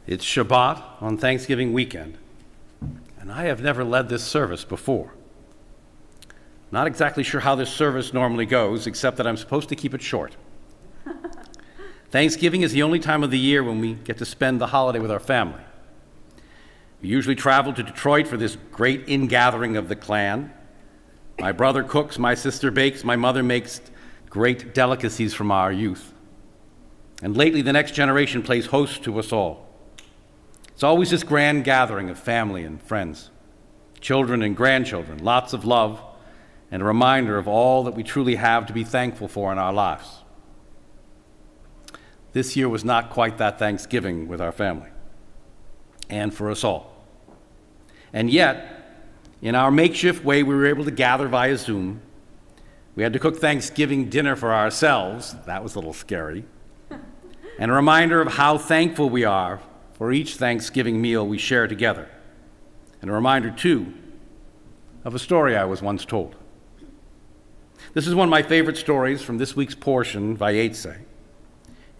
It's Shabbat on Thanksgiving weekend, and I have never led this service before. Not exactly sure how this service normally goes, except that I'm supposed to keep it short. Thanksgiving is the only time of the year when we get to spend the holiday with our family. We usually travel to Detroit for this great ingathering of the clan. My brother cooks, my sister bakes, my mother makes great delicacies from our youth. And lately, the next generation plays host to us all. It's always this grand gathering of family and friends, children and grandchildren, lots of love, and a reminder of all that we truly have to be thankful for in our lives. This year was not quite that Thanksgiving with our family, and for us all. And yet, in our makeshift way, we were able to gather via Zoom. We had to cook Thanksgiving dinner for ourselves. That was a little scary. And a reminder of how thankful we are for each Thanksgiving meal we share together. And a reminder, too, of a story I was once told. This is one of my favorite stories from this week's portion, Vayetze.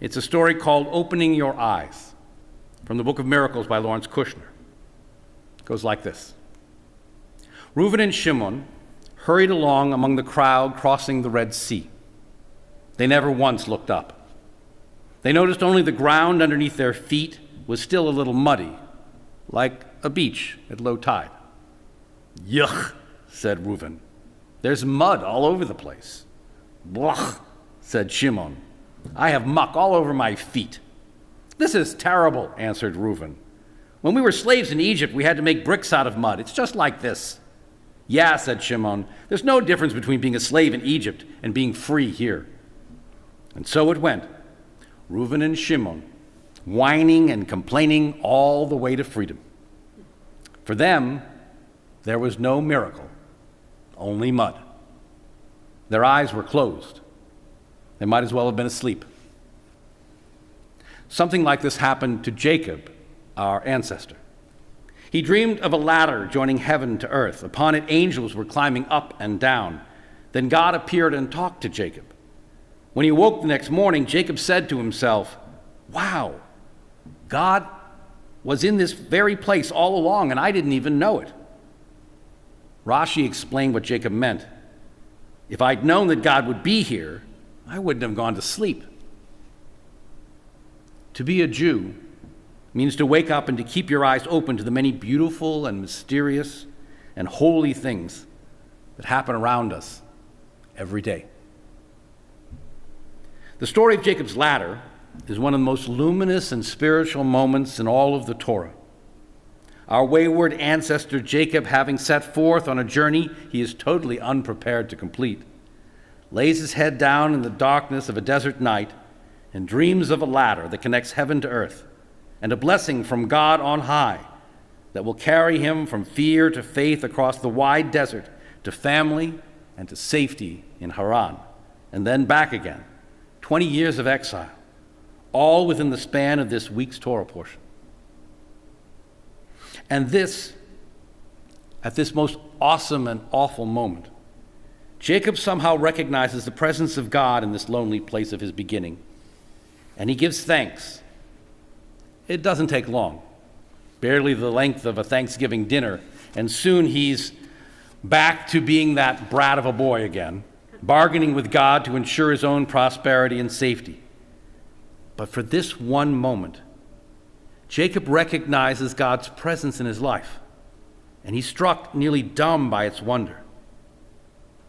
It's a story called Opening Your Eyes, from the Book of Miracles by Lawrence Kushner. It goes like this. Reuben and Shimon hurried along among the crowd crossing the Red Sea. They never once looked up. They noticed only the ground underneath their feet was still a little muddy, like a beach at low tide. Yuck, said Reuben. There's mud all over the place. Blech, said Shimon. I have muck all over my feet. This is terrible, answered Reuben. When we were slaves in Egypt, we had to make bricks out of mud. It's just like this. Yeah, said Shimon. There's no difference between being a slave in Egypt and being free here. And so it went. Reuben and Shimon, whining and complaining all the way to freedom. For them, there was no miracle, only mud. Their eyes were closed. They might as well have been asleep. Something like this happened to Jacob, our ancestor. He dreamed of a ladder joining heaven to earth. Upon it, angels were climbing up and down. Then God appeared and talked to Jacob. When he woke the next morning, Jacob said to himself, wow, God was in this very place all along, and I didn't even know it. Rashi explained what Jacob meant. If I'd known that God would be here, I wouldn't have gone to sleep. To be a Jew means to wake up and to keep your eyes open to the many beautiful and mysterious and holy things that happen around us every day. The story of Jacob's ladder is one of the most luminous and spiritual moments in all of the Torah. Our wayward ancestor Jacob, having set forth on a journey he is totally unprepared to complete, lays his head down in the darkness of a desert night and dreams of a ladder that connects heaven to earth and a blessing from God on high that will carry him from fear to faith across the wide desert to family and to safety in Haran, and then back again, 20 years of exile, all within the span of this week's Torah portion. And this, at this most awesome and awful moment, Jacob somehow recognizes the presence of God in this lonely place of his beginning, and he gives thanks. It doesn't take long, barely the length of a Thanksgiving dinner, and soon he's back to being that brat of a boy again, bargaining with God to ensure his own prosperity and safety. But for this one moment, Jacob recognizes God's presence in his life, and he's struck nearly dumb by its wonder.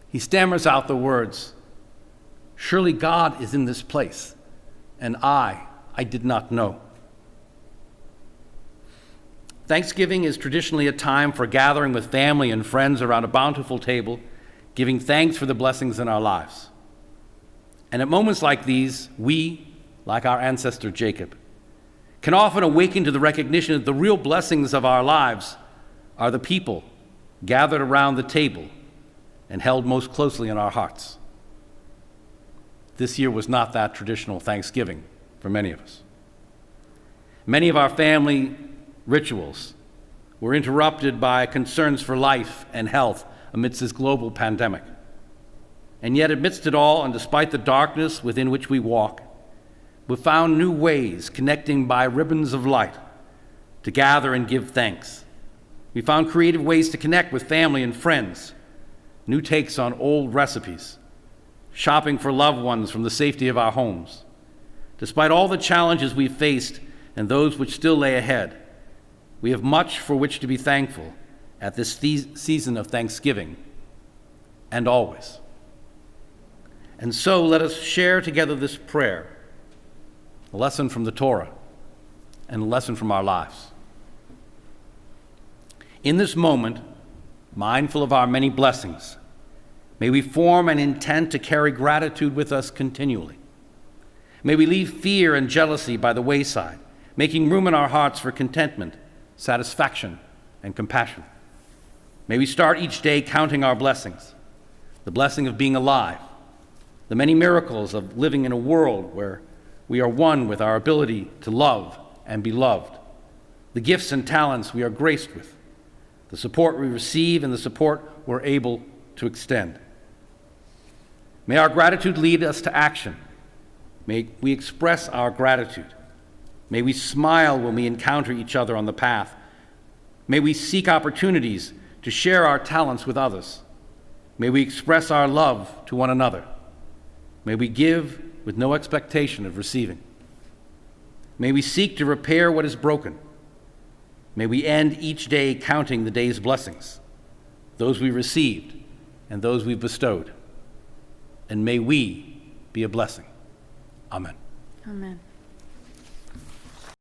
He stammers out the words, surely God is in this place, and I did not know. Thanksgiving is traditionally a time for gathering with family and friends around a bountiful table, giving thanks for the blessings in our lives. And at moments like these, we, like our ancestor Jacob, can often awaken to the recognition that the real blessings of our lives are the people gathered around the table and held most closely in our hearts. This year was not that traditional Thanksgiving for many of us. Many of our family rituals were interrupted by concerns for life and health amidst this global pandemic. And yet, amidst it all, and despite the darkness within which we walk, we found new ways connecting by ribbons of light to gather and give thanks. We found creative ways to connect with family and friends, new takes on old recipes, shopping for loved ones from the safety of our homes. Despite all the challenges we've faced and those which still lay ahead, we have much for which to be thankful at this season of Thanksgiving and always. And so let us share together this prayer, a lesson from the Torah and a lesson from our lives. In this moment, mindful of our many blessings, may we form an intent to carry gratitude with us continually. May we leave fear and jealousy by the wayside, making room in our hearts for contentment, satisfaction, and compassion. May we start each day counting our blessings, the blessing of being alive, the many miracles of living in a world where we are one with our ability to love and be loved, the gifts and talents we are graced with, the support we receive and the support we're able to extend. May our gratitude lead us to action. May we express our gratitude. May we smile when we encounter each other on the path. May we seek opportunities to share our talents with others. May we express our love to one another. May we give with no expectation of receiving. May we seek to repair what is broken. May we end each day counting the day's blessings, those we received and those we've bestowed. And may we be a blessing. Amen. Amen.